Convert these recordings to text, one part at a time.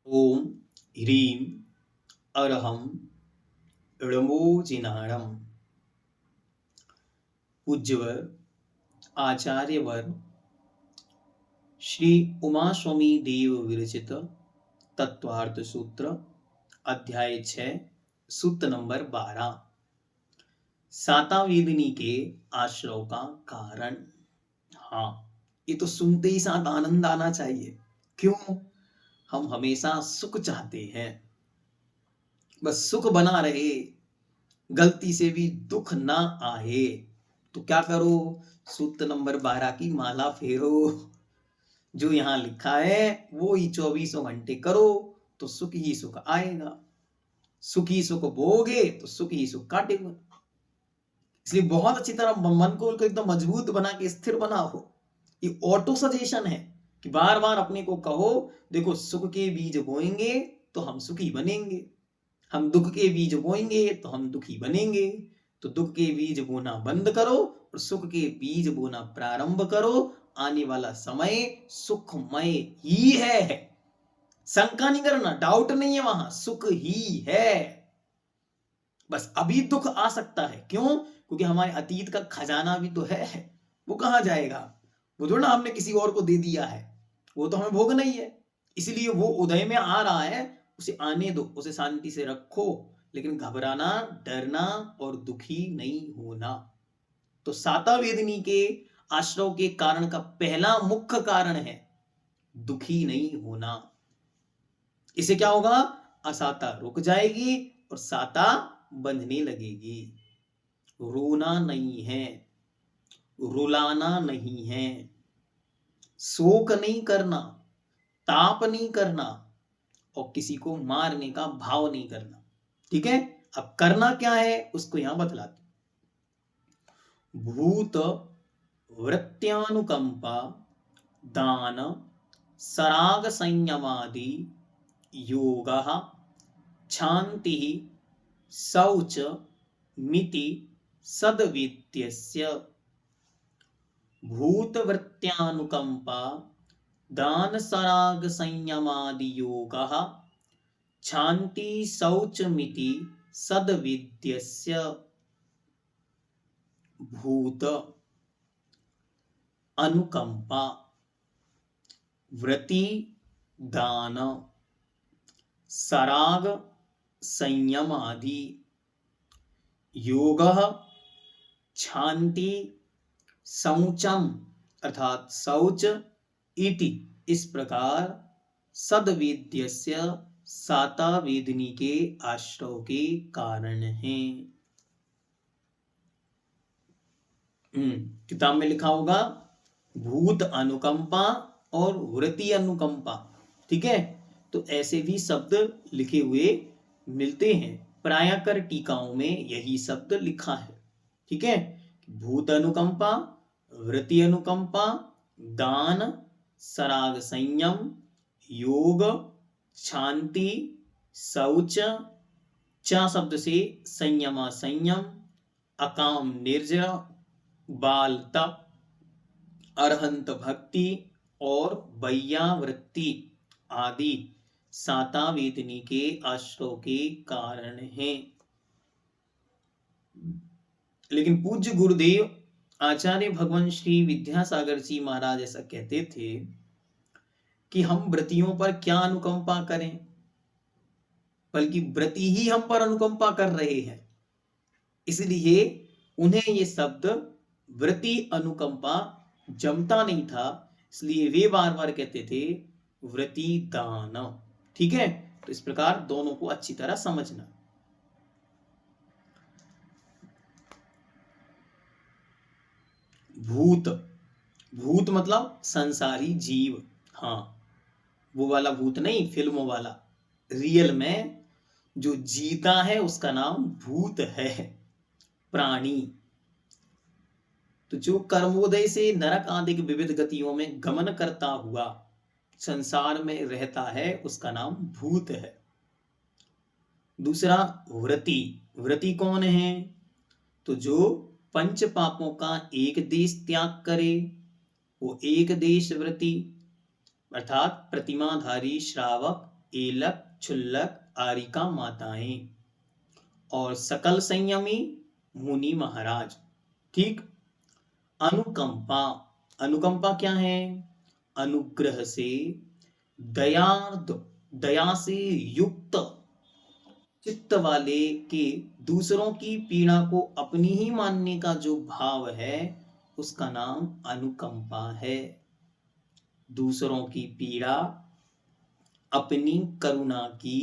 ओम ह्रीं अरहं णमोजिनाणम। पूज्यवर आचार्यवर श्री उमा स्वामी देव विरचित तत्वार्थ सूत्र अध्याय 6 सूत्र नंबर 12 सातावेदिनी के आश्रव का कारण। हाँ, ये तो सुनते ही साथ आनंद आना चाहिए। क्यों? हम हमेशा सुख चाहते हैं, बस सुख बना रहे, गलती से भी दुख ना आए। तो क्या करो? सूत्र नंबर 12 की माला फेरो। जो यहाँ लिखा है वो ही 24 घंटे करो तो सुख ही सुख आएगा। सुख ही सुख बोगे तो सुख ही सुख काटेगा। इसलिए बहुत अच्छी तरह मन को एकदम मजबूत बना के स्थिर बनाओ। ये ऑटो सजेशन है कि बार बार अपने को कहो, देखो सुख के बीज बोएंगे तो हम सुखी बनेंगे, हम दुख के बीज बोएंगे तो हम दुखी बनेंगे। तो दुख के बीज बोना बंद करो और सुख के बीज बोना प्रारंभ करो। आने वाला समय सुखमय ही है। शंका नहीं करना, डाउट नहीं है, वहां सुख ही है। बस अभी दुख आ सकता है। क्यों? क्योंकि हमारे अतीत का खजाना भी तो है, वो कहां जाएगा? वो थोड़ा हमने किसी और को दे दिया है, वो तो हमें भोगना ही है। इसलिए वो उदय में आ रहा है, उसे आने दो, उसे शांति से रखो, लेकिन घबराना, डरना और दुखी नहीं होना। तो सातावेदिनी के आश्रव के कारण का पहला मुख्य कारण है दुखी नहीं होना। इससे क्या होगा? असाता रुक जाएगी और साता बंधने लगेगी। रोना नहीं है, रुलाना नहीं है, शोक नहीं करना, ताप नहीं करना और किसी को मारने का भाव नहीं करना। ठीक है? अब करना क्या है उसको यहां बतलाते। भूत वृत्त्यानुकंपा दान सराग संयमादि योगः क्षान्ति शौच मिति सद्विद्यस्य। भूतवृत्त्यानुकंपा दान सराग संयमादि योगः क्षान्ति शौच मिति सद्विद्यस्य। भूत अनुकंपा, वृत्ति, दान, सराग संयम आदि, योगः क्षान्ति शौचम अर्थात शौच, इति इस प्रकार सद्विद्यस्य सातावेदिनी के आश्रव के कारण हैं। किताब में लिखा होगा भूत अनुकंपा और वृत्ति अनुकंपा। ठीक है? तो ऐसे भी शब्द लिखे हुए मिलते हैं, प्रायः कर टीकाओं में यही शब्द लिखा है। ठीक है? भूत अनुकंपा, वृत्ति अनुकंपा, दान, सराग संयम, योग, शांति, शौच, च शब्द से संयमा संयम, अकाम निर्जरा, बाल तप, अरहंत भक्ति और वैयावृत्ति आदि सातावेदिनी के आश्रव के कारण हैं। लेकिन पूज्य गुरुदेव आचार्य भगवान श्री विद्यासागर जी महाराज ऐसा कहते थे कि हम व्रतियों पर क्या अनुकंपा करें, बल्कि व्रति ही हम पर अनुकंपा कर रहे हैं। इसलिए उन्हें ये शब्द वृत्ति अनुकंपा जमता नहीं था, इसलिए वे बार बार कहते थे वृत्ति दान। ठीक है? तो इस प्रकार दोनों को अच्छी तरह समझना। भूत, भूत मतलब संसारी जीव। हाँ, वो वाला भूत नहीं, फिल्मों वाला। रियल में जो जीता है उसका नाम भूत है, प्राणी। तो जो कर्मोदय से नरक आदि की विविध गतियों में गमन करता हुआ संसार में रहता है उसका नाम भूत है। दूसरा व्रति। व्रति कौन है? तो जो पंच पापों का एक देश त्याग करे वो एक देश व्रति, अर्थात प्रतिमाधारी श्रावक एलक क्षुल्लक आरिका माताएं और सकल संयमी मुनि महाराज। ठीक। अनुकंपा, अनुकंपा क्या है? अनुग्रह से, दयार्द, दया से युक्त चित्त वाले के दूसरों की पीड़ा को अपनी ही मानने का जो भाव है उसका नाम अनुकंपा है। दूसरों की पीड़ा अपनी करुणा की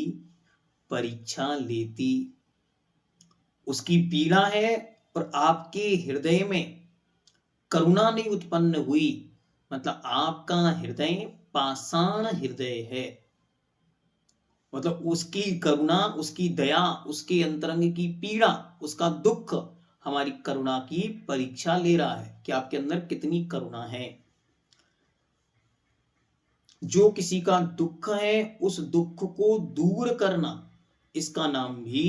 परीक्षा लेती। उसकी पीड़ा है और आपके हृदय में करुणा नहीं उत्पन्न हुई, मतलब आपका हृदय पाषाण हृदय है। मतलब उसकी करुणा, उसकी दया, उसके अंतरंग की पीड़ा, उसका दुख हमारी करुणा की परीक्षा ले रहा है कि आपके अंदर कितनी करुणा है। जो किसी का दुख है उस दुख को दूर करना, इसका नाम भी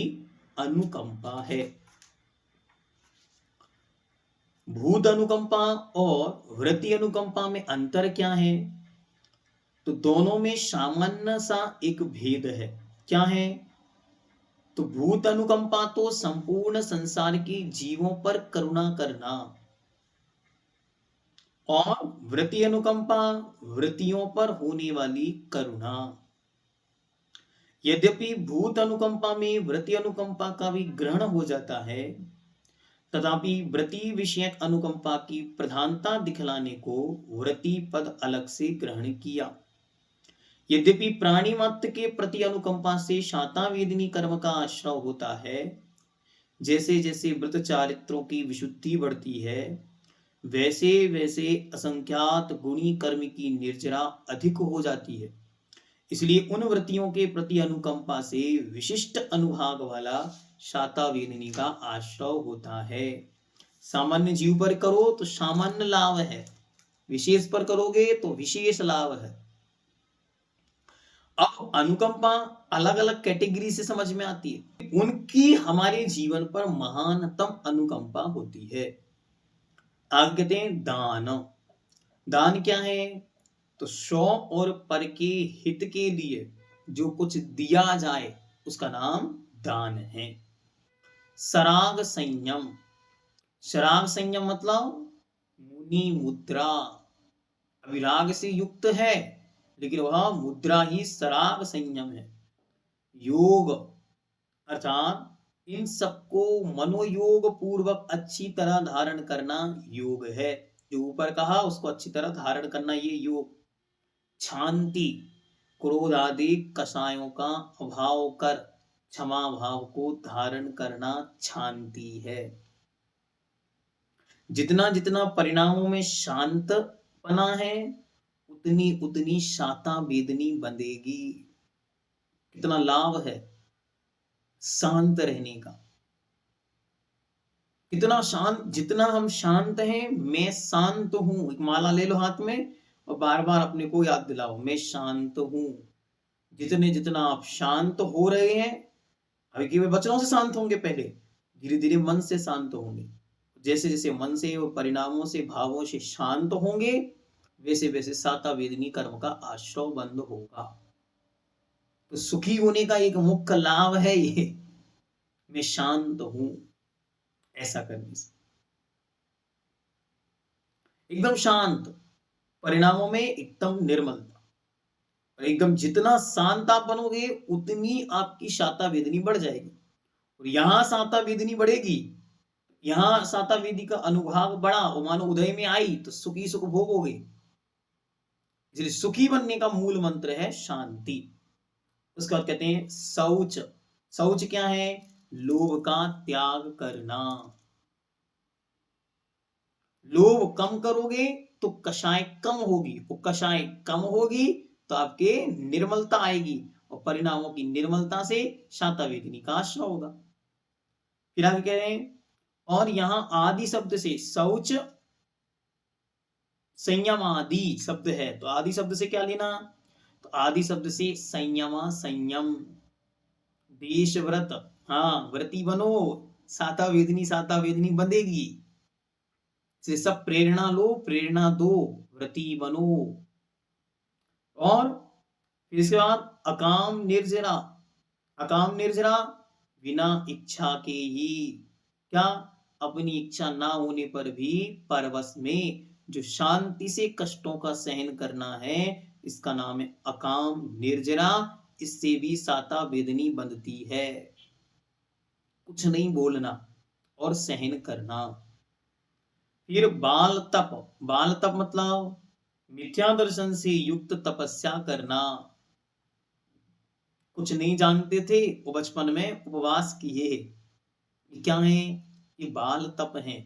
अनुकंपा है। भूत अनुकंपा और वृत्ति अनुकंपा में अंतर क्या है? तो दोनों में सामान्य सा एक भेद है। क्या है? तो भूत अनुकंपा तो संपूर्ण संसार के जीवों पर करुणा करना, और वृत्ति अनुकंपा वृत्तियों पर होने वाली करुणा। यद्यपि भूत अनुकंपा में वृत्ति अनुकंपा का भी ग्रहण हो जाता है, तथापि वृत्ति विषयक अनुकंपा की प्रधानता दिखलाने को वृत्ति पद अलग से ग्रहण किया। यद्यपि प्राणी मात्र के प्रति अनुकंपा से शाता वेदिनी कर्म का आश्रय होता है, जैसे जैसे व्रत चारित्रों की विशुद्धि बढ़ती है, वैसे वैसे असंख्यात गुणी कर्म की निर्जरा अधिक हो जाती है। इसलिए उन वृत्तियों के प्रति अनुकंपा से विशिष्ट अनुभाग वाला शाता वेदिनी का आश्रय होता है। सामान्य जीव पर करो तो सामान्य लाभ है, विशेष पर करोगे तो विशेष लाभ है। अब अनुकंपा अलग अलग कैटेगरी से समझ में आती है, उनकी हमारे जीवन पर महानतम अनुकंपा होती है। आगे कहते हैं दान। दान क्या है? तो स्व और पर के हित के लिए जो कुछ दिया जाए उसका नाम दान है। सराग संयम, सराग संयम मतलब मुनि मुद्रा, अविराग से युक्त है लेकिन वह मुद्रा ही सराग संयम है। योग अर्थात इन सबको मनोयोग पूर्वक अच्छी तरह धारण करना योग है। जो ऊपर कहा उसको अच्छी तरह धारण करना ये योग। शांति, क्रोध आदि कषायों का अभाव कर क्षमा भाव को धारण करना शांति है। जितना जितना परिणामों में शांत बना है उतनी उतनी शाता वेदनी बंधेगी। कितना लाभ है शांत रहने का। कितना शांत, जितना हम शांत हैं, मैं शांत हूं, एक माला ले लो हाथ में और बार बार अपने को याद दिलाओ मैं शांत हूं। जितने जितना आप शांत हो रहे हैं, अभी केवल वचनों से शांत होंगे, पहले धीरे धीरे मन से शांत होंगे। जैसे जैसे मन से और परिणामों से भावों से शांत होंगे वैसे वैसे साता वेदनी कर्म का आश्रय बंद होगा। तो सुखी होने का एक मुख्य लाभ है ये, मैं शांत हूं। ऐसा करने से एकदम शांत, परिणामों में एकदम निर्मलता, और एकदम जितना शांत आप बनोगे उतनी आपकी शाता वेदनी बढ़ जाएगी। और यहां शाता वेदनी बढ़ेगी, यहां शाता वेदी का अनुभाग बढ़ा और मानो उदय में आई तो सुखी सुख भोगोगे। इसलिए सुखी बनने का मूल मंत्र है शांति। उसके बाद कहते हैं शौच। शौच क्या है? लोभ का त्याग करना। लोभ कम करोगे तो कषाय कम होगी, वो कषाय कम होगी तो आपके निर्मलता आएगी, और परिणामों की निर्मलता से शाता वेदिनी का आश्रय होगा। फिर आगे कह रहे हैं, और यहां आदि शब्द से शौच संयम आदि शब्द है, तो आदि शब्द से क्या लेना? तो आदि शब्द से संयम, संयम, देश व्रत, हाँ व्रती बनो, साता वेदनी बंधेगी। से सब प्रेरणा लो, प्रेरणा दो, व्रती बनो। और फिर इसके बाद अकाम निर्जरा। अकाम निर्जरा बिना इच्छा के ही, क्या, अपनी इच्छा ना होने पर भी परवश में जो शांति से कष्टों का सहन करना है, इसका नाम है अकाम निर्जरा। इससे भी साता वेदनी बनती है। कुछ नहीं बोलना और सहन करना। फिर बाल तप। बाल तप मतलब मिथ्या दर्शन से युक्त तपस्या करना। कुछ नहीं जानते थे वो बचपन में उपवास किए, ये क्या है? ये बाल तप है।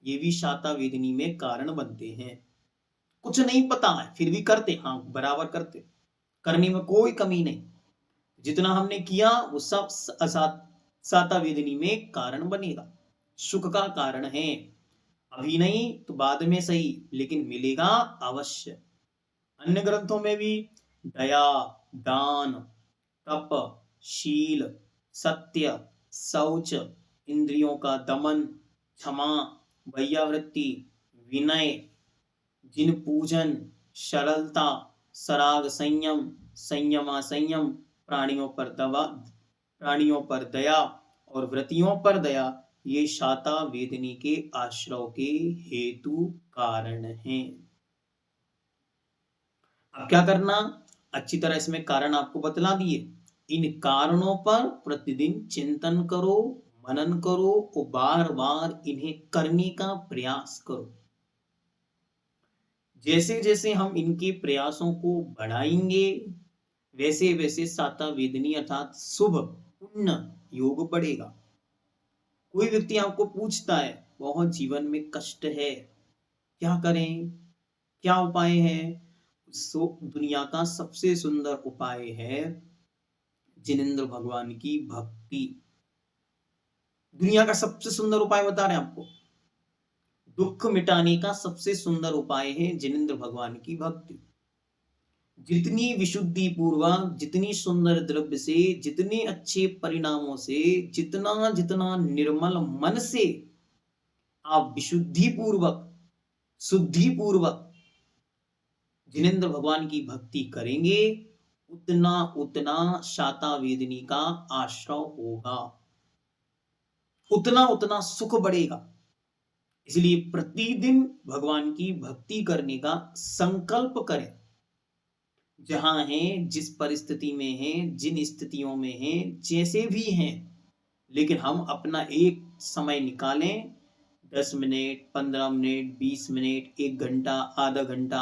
ये भी शाता वेदनी में कारण बनते हैं। कुछ नहीं पता है फिर भी करते, हाँ बराबर करते, करने में कोई कमी नहीं। जितना हमने किया वो सब साता वेदनी में कारण बनेगा, सुख का कारण है। अभी नहीं तो बाद में सही, लेकिन मिलेगा अवश्य। अन्य ग्रंथों में भी दया, दान, तप, शील, सत्य, शौच, इंद्रियों का दमन, क्षमा, वैयावृत्ति, विनय, जिन पूजन, सरलता, सराग, संयम, संयमा संयम, प्राणियों पर दया और व्रतियों पर दया, ये शाता वेदनी के आश्रव के हेतु कारण हैं। अब क्या करना? अच्छी तरह इसमें कारण आपको बतला दिए। इन कारणों पर प्रतिदिन चिंतन करो, मनन करो और बार बार इन्हें करने का प्रयास करो। जैसे जैसे हम इनके प्रयासों को बढ़ाएंगे, वैसे वैसे साता वेदनी अर्थात शुभ पुण्य योग बढ़ेगा। कोई व्यक्ति आपको पूछता है बहुत जीवन में कष्ट है, क्या करें, क्या उपाय है? दुनिया का सबसे सुंदर उपाय है जिनेंद्र भगवान की भक्ति। दुनिया का सबसे सुंदर उपाय बता रहे हैं आपको। दुख मिटाने का सबसे सुंदर उपाय है जिनेंद्र भगवान की भक्ति। जितनी विशुद्धि पूर्वक, जितनी सुंदर द्रव्य से, जितने अच्छे परिणामों से, जितना जितना निर्मल मन से आप विशुद्धि पूर्वक, शुद्धि पूर्वक जिनेंद्र भगवान की भक्ति करेंगे, उतना उतना शाता वेदनी का आश्रय होगा, उतना उतना सुख बढ़ेगा। इसलिए प्रतिदिन भगवान की भक्ति करने का संकल्प करें। जहां हैं, जिस परिस्थिति में हैं, जिन स्थितियों में हैं, जैसे भी हैं, लेकिन हम अपना एक समय निकालें, 10 मिनट, 15 मिनट, 20 मिनट, 1 घंटा, आधा घंटा,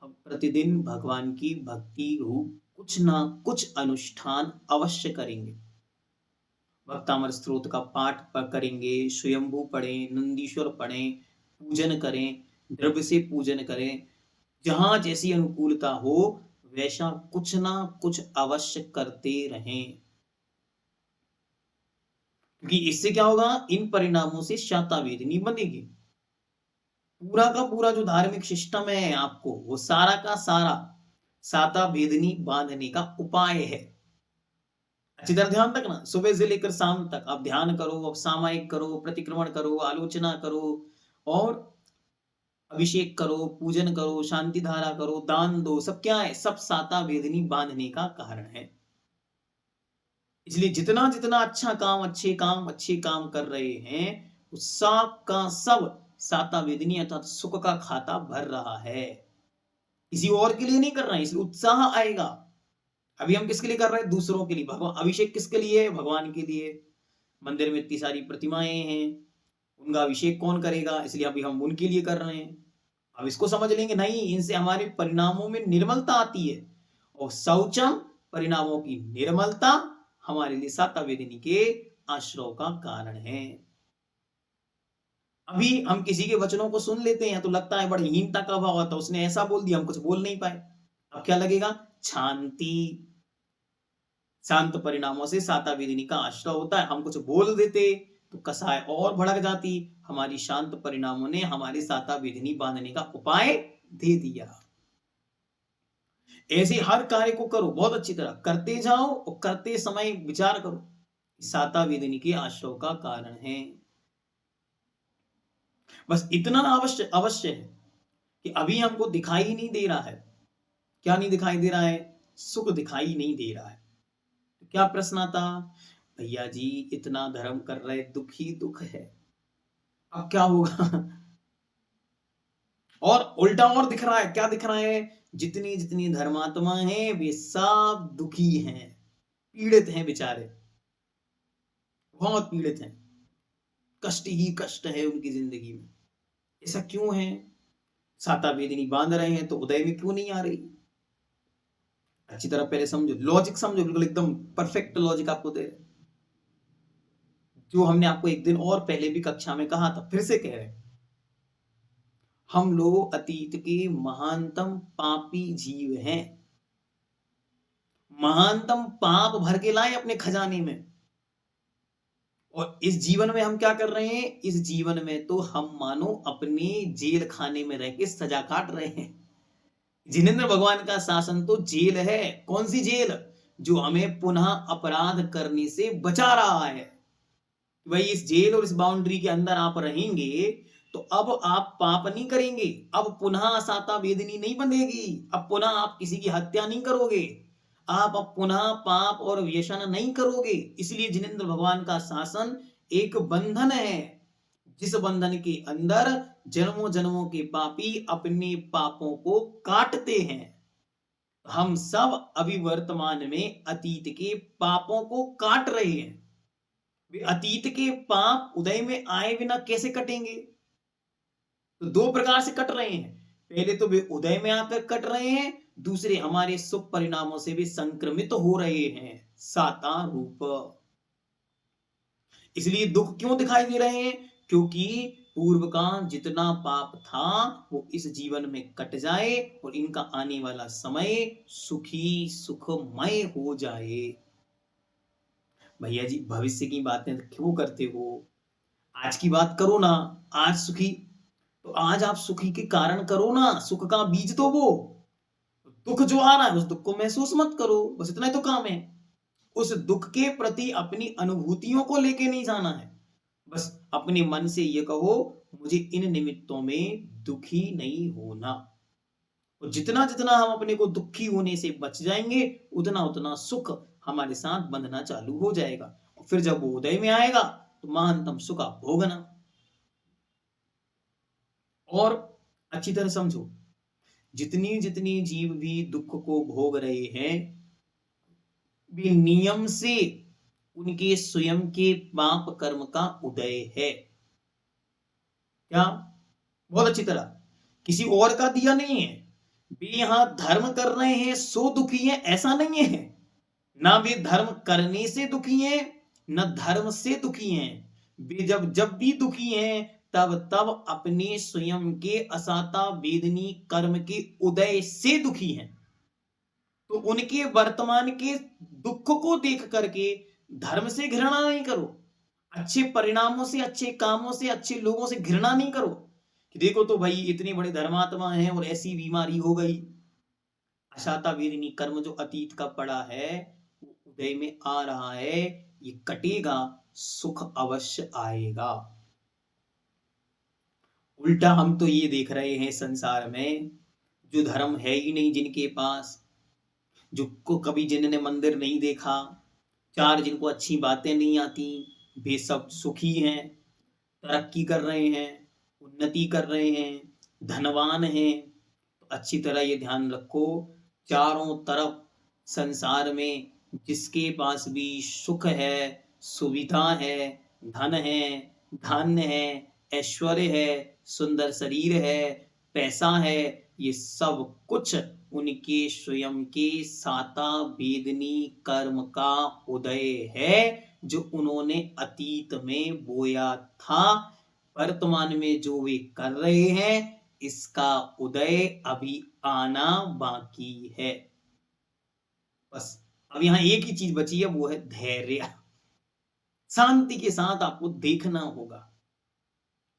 हम प्रतिदिन भगवान की भक्ति रूप कुछ ना कुछ अनुष्ठान अवश्य करेंगे। भक्तामर स्त्रोत का पाठ करेंगे, स्वयंभू पढ़ें, नंदीश्वर पढ़ें, पूजन करें, द्रव्य से पूजन करें। जहां जैसी अनुकूलता हो वैसा कुछ ना कुछ अवश्य करते रहें, क्योंकि इससे क्या होगा? इन परिणामों से शाता वेदनी बनेगी। पूरा का पूरा जो धार्मिक सिस्टम है आपको, वो सारा का सारा साता वेदनी बांधने का उपाय है। अच्छी तरह ध्यान रखना, सुबह से लेकर शाम तक आप ध्यान करो, अब सामायिक करो, प्रतिक्रमण करो, आलोचना करो और अभिषेक करो, पूजन करो, शांति धारा करो, दान दो, सब क्या है? सब साता वेदनी बांधने का कारण है। इसलिए जितना जितना अच्छे काम कर रहे हैं, उस सब का सब साता वेदनी अर्थात सुख का खाता भर रहा है। किसी और के लिए नहीं कर रहे हैं, इसलिए उत्साह आएगा। अभी हम किसके लिए कर रहे हैं? दूसरों के लिए। भगवान अभिषेक किसके लिए है? भगवान के लिए। मंदिर में इतनी सारी प्रतिमाएं हैं, उनका अभिषेक कौन करेगा? इसलिए अभी हम उनके लिए कर रहे हैं। अब इसको समझ लेंगे, नहीं, इनसे हमारे परिणामों में निर्मलता आती है, और शौचम परिणामों की निर्मलता हमारे लिए साता वेदनी के आश्रय का कारण है। अभी हम किसी के वचनों को सुन लेते हैं तो लगता है बड़ी हीनता का भाव आता है, उसने ऐसा बोल दिया हम कुछ बोल नहीं पाए। अब क्या लगेगा? शांति। शांत परिणामों से साता वेदनी का आश्रय होता है। हम कुछ बोल देते तो कसाय और भड़क जाती। हमारी शांत परिणामों ने हमारे साता वेदनी बांधने का उपाय दे दिया। ऐसे हर कार्य को करो, बहुत अच्छी तरह करते जाओ और करते समय विचार करो, साता वेदनी के आश्रय का कारण है। बस इतना अवश्य अवश्य है कि अभी हमको दिखाई नहीं दे रहा है। क्या नहीं दिखाई दे रहा है? सुख दिखाई नहीं दे रहा है। तो क्या प्रश्न आता, भैया जी इतना धर्म कर रहे, दुख ही दुख है, अब क्या होगा? और उल्टा और दिख रहा है, क्या दिख रहा है, जितनी जितनी धर्मात्मा हैं वे सब दुखी हैं, पीड़ित हैं बेचारे, बहुत पीड़ित हैं, कष्ट ही कष्ट है उनकी जिंदगी में। ऐसा क्यों है? साता वेदिनी बांध रहे हैं तो उदय में क्यों नहीं आ रही? अच्छी तरह पहले समझो, लॉजिक समझो, बिल्कुल एकदम परफेक्ट लॉजिक आपको दे रहे, जो हमने आपको एक दिन और पहले भी कक्षा में कहा था, फिर से कह रहे हैं। हम लोग अतीत के महानतम पापी जीव हैं, महानतम पाप भर के लाए अपने खजाने में। और इस जीवन में हम क्या कर रहे हैं? इस जीवन में तो हम मानो अपने जेल खाने में रह के सजा काट रहे हैं। जिनेंद्र भगवान का शासन तो जेल है। कौन सी जेल? जो हमें पुनः अपराध करने से बचा रहा है। भाई इस जेल और इस बाउंड्री के अंदर आप रहेंगे तो अब आप पाप नहीं करेंगे, अब पुनः साता वेदनी नहीं बंधेगी, अब पुनः आप किसी की हत्या नहीं करोगे, आप अब पुनः पाप और व्यसन नहीं करोगे। इसलिए जिनेंद्र भगवान का शासन एक बंधन है, जिस बंधन के अंदर जन्मों जन्मों के पापी अपने पापों को काटते हैं। हम सब अभी वर्तमान में अतीत के पापों को काट रहे हैं। वे अतीत के पाप उदय में आए बिना कैसे कटेंगे? तो दो प्रकार से कट रहे हैं। पहले तो वे उदय में आकर कट रहे हैं, दूसरे हमारे शुभ परिणामों से भी संक्रमित हो रहे हैं, साता रूप। इसलिए दुख क्यों दिखाई दे रहे हैं? क्योंकि पूर्व का जितना पाप था वो इस जीवन में कट जाए और इनका आने वाला समय सुखी सुखमय हो जाए। भैया जी भविष्य की बातें क्यों करते हो? आज की बात करो ना। आज सुखी, तो आज आप सुखी के कारण करो ना, सुख का बीज तो वो। दुख जो आ रहा है उस दुख को महसूस मत करो, बस इतना ही तो काम है। उस दुख के प्रति अपनी अनुभूतियों को लेके नहीं जाना है, बस अपने मन से ये कहो मुझे इन निमित्तों में दुखी नहीं होना। और जितना जितना हम अपने को दुखी होने से बच जाएंगे उतना उतना सुख हमारे साथ बंधना चालू हो जाएगा। और फिर जब वो उदय में आएगा तो महानतम सुख आप भोगना। और अच्छी तरह समझो, जितनी जितनी जीव भी दुख को भोग रहे हैं वे नियम से उनके स्वयं के पाप कर्म का उदय है। क्या? बहुत अच्छी तरह, किसी और का दिया नहीं है। वे यहां धर्म कर रहे हैं सो दुखी हैं ऐसा नहीं है, ना वे धर्म करने से दुखी हैं न धर्म से दुखी हैं। वे जब जब भी दुखी हैं तब तब अपने स्वयं के असाता वेदनी कर्म के उदय से दुखी हैं। तो उनके वर्तमान के दुख को देख करके धर्म से घृणा नहीं करो, अच्छे परिणामों से, अच्छे कामों से, अच्छे लोगों से घृणा नहीं करो कि देखो तो भाई इतनी बड़ी धर्मात्मा है और ऐसी बीमारी हो गई। अशाता वीरिनी कर्म जो अतीत का पड़ा है वो उदय में आ रहा है, ये कटेगा, सुख अवश्य आएगा। उल्टा हम तो ये देख रहे हैं संसार में जो धर्म है ही नहीं जिनके पास, जो को कभी जिन्होंने मंदिर नहीं देखा, चार जिनको अच्छी बातें नहीं आती, वे सब सुखी हैं, तरक्की कर रहे हैं, उन्नति कर रहे हैं, धनवान हैं। तो अच्छी तरह ये ध्यान रखो, चारों तरफ संसार में जिसके पास भी सुख है, सुविधा है, धन है, धान्य है, ऐश्वर्य है, सुंदर शरीर है, पैसा है, ये सब कुछ उनके स्वयं के साता वेदनी कर्म का उदय है जो उन्होंने अतीत में बोया था। वर्तमान में जो वे कर रहे हैं इसका उदय अभी आना बाकी है। बस अब यहां एक ही चीज बची है, वो है धैर्य। शांति के साथ आपको देखना होगा।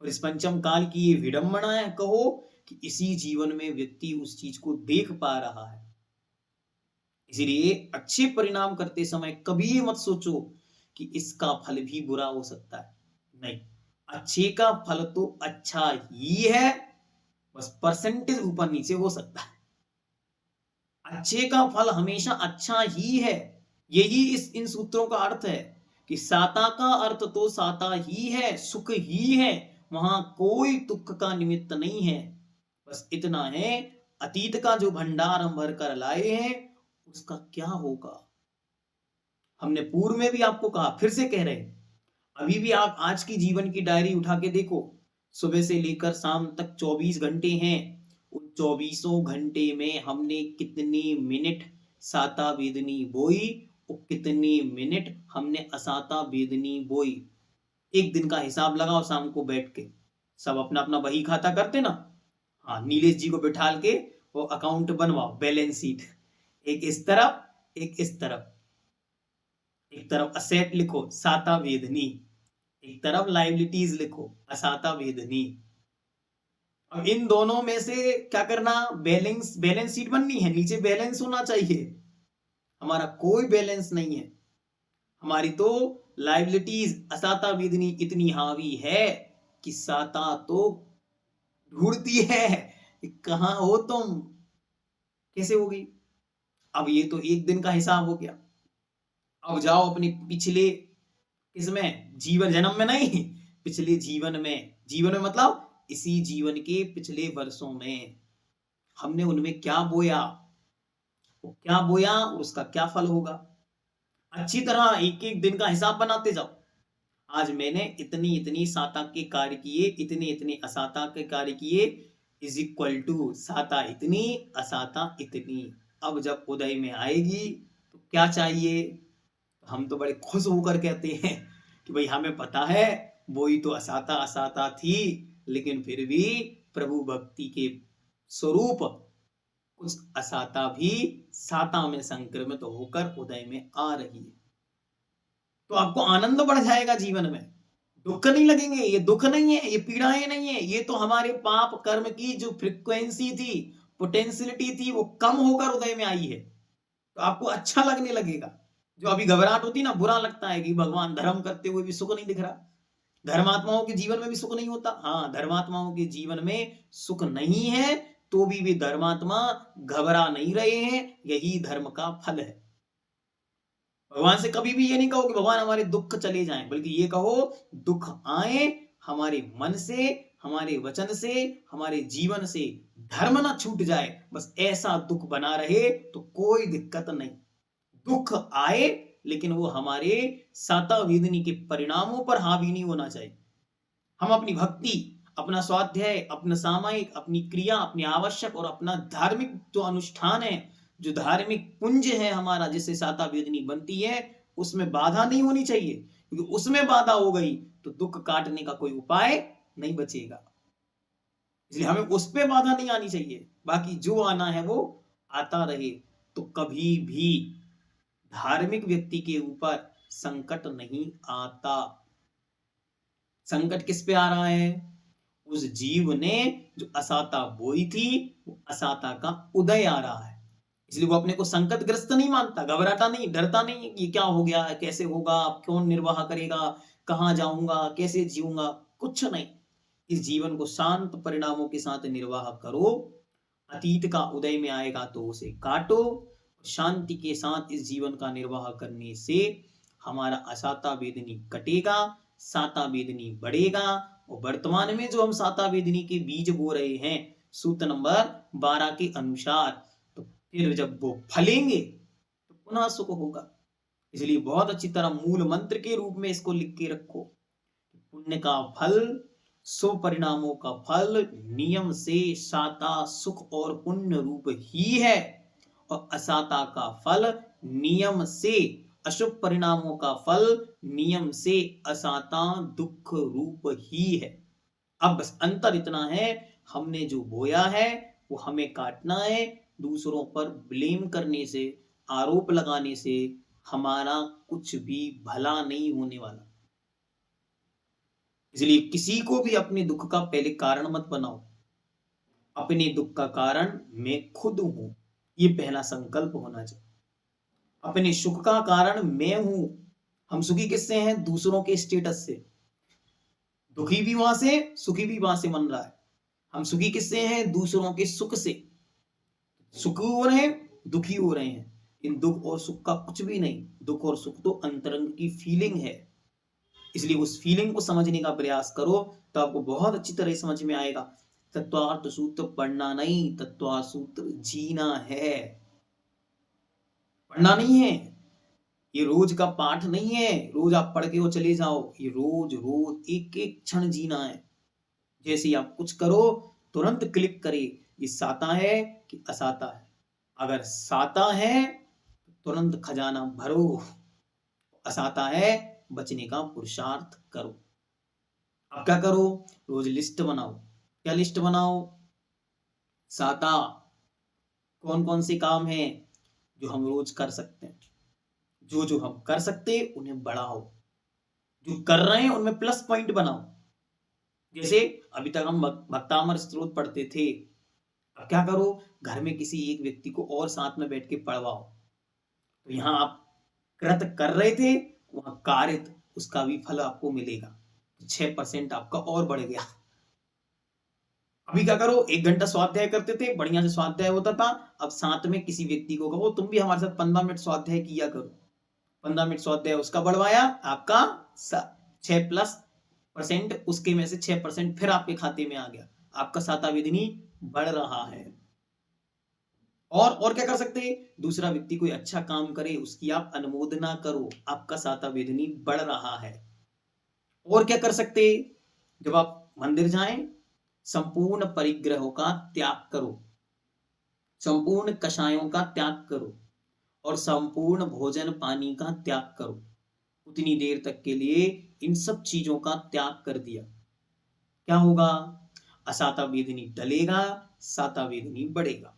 और इस पंचम काल की ये विडंबना है कहो कि इसी जीवन में व्यक्ति उस चीज को देख पा रहा है। इसीलिए अच्छे परिणाम करते समय कभी मत सोचो कि इसका फल भी बुरा हो सकता है। नहीं, अच्छे का फल तो अच्छा ही है, बस परसेंटेज ऊपर नीचे हो सकता है। अच्छे का फल हमेशा अच्छा ही है। यही इन सूत्रों का अर्थ है कि साता का अर्थ तो साता ही है, सुख ही है, वहां कोई दुख का निमित्त नहीं है। बस इतना है, अतीत का जो भंडार हम भर कर लाए हैं उसका क्या होगा। हमने पूर्व में भी आपको कहा, फिर से कह रहे हैं, अभी भी आप आज की जीवन की डायरी उठा के देखो, सुबह से लेकर शाम तक 24 घंटे हैं। उन 24 घंटे में हमने कितनी मिनट साता वेदनी बोई और कितनी मिनट हमने असाता वेदनी बोई। एक दिन का हिसाब लगाओ, शाम को बैठ के सब अपना अपना बही खाता करते ना, हाँ, नीलेश जी को बिठाल के वो अकाउंट बनवाओ, बैलेंस शीट, एक इस तरफ एक इस तरफ। एक तरफ असेट लिखो साता वेदनी, एक तरफ लाइबिलिटीज लिखो असाता वेदनी। अब इन दोनों में से क्या करना, बैलेंस शीट बननी है, नीचे बैलेंस होना चाहिए। हमारा कोई बैलेंस नहीं है। हमारी तो लाइबिलिटीज असाता वेदनी इतनी हावी है कि साता तो ढूंढती है कि कहां हो तुम, कैसे हो गई। अब ये तो एक दिन का हिसाब हो गया। अब जाओ अपने पिछले, किसमें, जीवन, जन्म में नहीं, पिछले जीवन में। जीवन में मतलब इसी जीवन के पिछले वर्षों में हमने उनमें क्या बोया, वो क्या बोया और उसका क्या फल होगा। अच्छी तरह एक एक दिन का हिसाब बनाते जाओ। आज मैंने इतनी इतनी साता के कार्य किए, इतने इतने असाता के कार्य किए, इज इक्वल टू साता इतनी असाता इतनी। अब जब उदय में आएगी तो क्या चाहिए, हम तो बड़े खुश होकर कहते हैं कि भाई हमें पता है वो ही तो असाता असाता थी, लेकिन फिर भी प्रभु भक्ति के स्वरूप कुछ असाता भी साता में संक्रमित होकर उदय में आ रही है। तो आपको आनंद बढ़ जाएगा जीवन में, दुख नहीं लगेंगे। ये दुख नहीं है, ये पीड़ाएं नहीं है, ये तो हमारे पाप कर्म की जो फ्रिक्वेंसी थी, पोटेंशियलिटी थी, वो कम होकर उदय में आई है। तो आपको अच्छा लगने लगेगा। जो अभी घबराहट होती ना, बुरा लगता है कि भगवान धर्म करते हुए भी सुख नहीं दिख रहा, धर्मात्माओं के जीवन में भी सुख नहीं होता। हाँ, धर्मात्माओं के जीवन में सुख नहीं है तो भी वे धर्मात्मा घबरा नहीं रहे हैं, यही धर्म का फल है। भगवान से कभी भी ये नहीं कहो कि भगवान हमारे दुख चले जाएं, बल्कि ये कहो दुख आए हमारे मन से, हमारे वचन से, हमारे जीवन से धर्म ना छूट जाए, बस ऐसा दुख बना रहे तो कोई दिक्कत नहीं। दुख आए लेकिन वो हमारे साता वेदनी के परिणामों पर हावी नहीं होना चाहिए। हम अपनी भक्ति, अपना स्वाध्याय, अपना सामायिक, अपनी क्रिया, अपनी आवश्यक और अपना धार्मिक जो अनुष्ठान है, जो धार्मिक पुंज है हमारा, जिससे साता वेदनी बनती है, उसमें बाधा नहीं होनी चाहिए। क्योंकि उसमें बाधा हो गई तो दुख काटने का कोई उपाय नहीं बचेगा। इसलिए हमें उस पर बाधा नहीं आनी चाहिए, बाकी जो आना है वो आता रहे। तो कभी भी धार्मिक व्यक्ति के ऊपर संकट नहीं आता। संकट किस पे आ रहा है, उस जीव ने जो असाता बोई थी, वो असाता का उदय आ रहा है। इसलिए वो अपने को संकट ग्रस्त नहीं मानता, घबराता नहीं, डरता नहीं कि क्या हो गया, कैसे होगा, कौन निर्वाह करेगा, कहां जाऊंगा, कैसे जीऊंगा, कुछ नहीं। इस जीवन को शांत परिणामों के साथ निर्वाह करो। अतीत का उदय में आएगा तो उसे काटो। शांति के साथ इस जीवन का निर्वाह करने से हमारा असाता वेदनी कटेगा, साता वेदनी बढ़ेगा। और वर्तमान में जो हम साता वेदनी के बीज बो रहे हैं सूत्र नंबर 12 के अनुसार, तो फिर जब वो फलेंगे तो पुनः सुख होगा। इसलिए बहुत अच्छी तरह मूल मंत्र के रूप में इसको लिख के रखो। पुण्य का फल, शुभ परिणामों का फल नियम से साता सुख और पुण्य रूप ही है, और असाता का फल नियम से अशुभ परिणामों का फल नियम से असाता दुख रूप ही है। अब बस अंतर इतना है, हमने जो बोया है वो हमें काटना है। दूसरों पर ब्लेम करने से, आरोप लगाने से हमारा कुछ भी भला नहीं होने वाला। इसलिए किसी को भी अपने दुख का पहले कारण मत बनाओ। अपने दुख का कारण मैं खुद हूं, ये पहला संकल्प होना चाहिए। अपने सुख का कारण मैं हूं। हम सुखी किससे हैं, दूसरों के स्टेटस से। दुखी भी वहां से, सुखी भी वहां से बन रहा है। हम सुखी किससे हैं, दूसरों के सुख से। सुख कौन है, दुखी हो रहे हैं। इन दुख और सुख का कुछ भी नहीं, दुख और सुख तो अंतरंग की फीलिंग है। इसलिए उस फीलिंग को समझने का प्रयास करो तो आपको बहुत अच्छी तरह समझ में आएगा। तत्वार्थ सूत्र पढ़ना नहीं, तत्वार्थ सूत्र जीना है, पढ़ना नहीं है। ये रोज का पाठ नहीं है, रोज आप पढ़ के वो चले जाओ। ये रोज रोज एक एक क्षण जीना है। जैसे ही आप कुछ करो तुरंत क्लिक करे, ये साता है कि असाता है। अगर साता है तुरंत खजाना भरो, असाता है बचने का पुरुषार्थ करो। अब क्या करो, रोज लिस्ट बनाओ। क्या लिस्ट बनाओ? साता, कौन कौन से काम हैं जो हम रोज कर सकते हैं, जो जो हम कर सकते हैं उन्हें बढ़ाओ, जो कर रहे हैं उनमें प्लस पॉइंट बनाओ। जैसे अभी तक हम भक्तामर स्तोत्र पढ़ते थे, अब क्या करो, घर में किसी एक व्यक्ति को और साथ में बैठ के पढ़वाओ। तो यहाँ आप कृत कर रहे थे, वहां कारित, उसका भी फल आपको मिलेगा। 6% आपका और बढ़ गया। अभी क्या करो, 1 घंटा स्वाध्याय करते थे, बढ़िया से स्वाध्याय होता था। अब साथ में किसी व्यक्ति को कहो तुम भी हमारे साथ 15 मिनट स्वाध्याय किया करो। 15 मिनट स्वाध्याय उसका बढ़वाया, आपका 6+% उसके में से 6% फिर आपके खाते में आ गया। आपका साता वेदनी बढ़ रहा है। और क्या कर सकते हैं, दूसरा व्यक्ति कोई अच्छा काम करे उसकी आप अनुमोदना करो, आपका साता वेदनी बढ़ रहा है। और क्या कर सकते, जब आप मंदिर जाएं संपूर्ण परिग्रहों का त्याग करो, संपूर्ण कषायों का त्याग करो और संपूर्ण भोजन पानी का त्याग करो। उतनी देर तक के लिए इन सब चीजों का त्याग कर दिया, क्या होगा, असाता वेदनी डलेगा, साता वेदनी बढ़ेगा।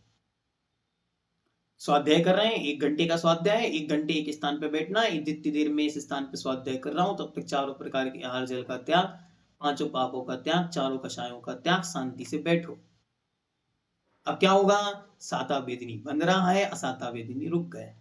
स्वाध्याय कर रहे हैं, 1 घंटे का स्वाध्याय है, 1 घंटे एक स्थान पे बैठना है। जितनी देर में इस स्थान पे स्वाध्याय कर रहा हूं तब तक 4 प्रकार के आहार जल का त्याग, 5 पापों का त्याग, 4 कषायों का त्याग, शांति से बैठो। अब क्या होगा, साता वेदनी बन रहा है, असाता वेदनी रुक गए।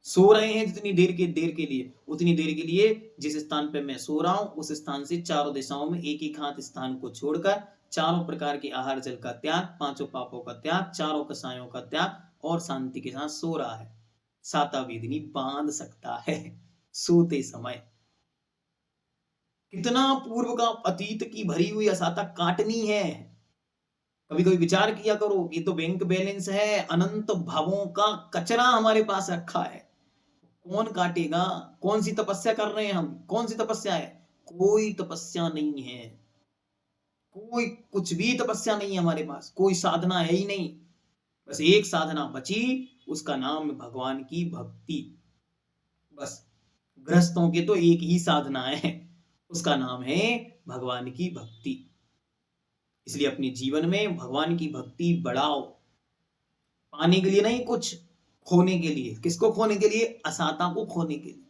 सो रहे हैं जितनी देर के लिए, उतनी देर के लिए जिस स्थान पे मैं सो रहा हूं उस स्थान से चारों दिशाओं में एक एक हाथ स्थान को छोड़कर 4 प्रकार के आहार जल का त्याग, 5 पापों का त्याग, 4 कषायों का त्याग और शांति के साथ सो रहा है। साता वेदनी बांध सकता है सोते समय। कितना पूर्व का अतीत की भरी हुई असाता काटनी है। कभी कभी विचार किया करो, ये तो बैंक बैलेंस है, अनंत भावों का कचरा हमारे पास रखा है, कौन काटेगा। कौन सी तपस्या कर रहे हैं हम, कौन सी तपस्या है, कोई तपस्या नहीं है, कोई कुछ भी तपस्या नहीं है हमारे पास, कोई साधना है ही नहीं। बस एक साधना बची, उसका नाम है भगवान की भक्ति। बस गृहस्थों के तो एक ही साधना है, उसका नाम है भगवान की भक्ति। इसलिए अपने जीवन में भगवान की भक्ति बढ़ाओ, पाने के लिए नहीं, कुछ खोने के लिए। किसको खोने के लिए, असाता को खोने के लिए।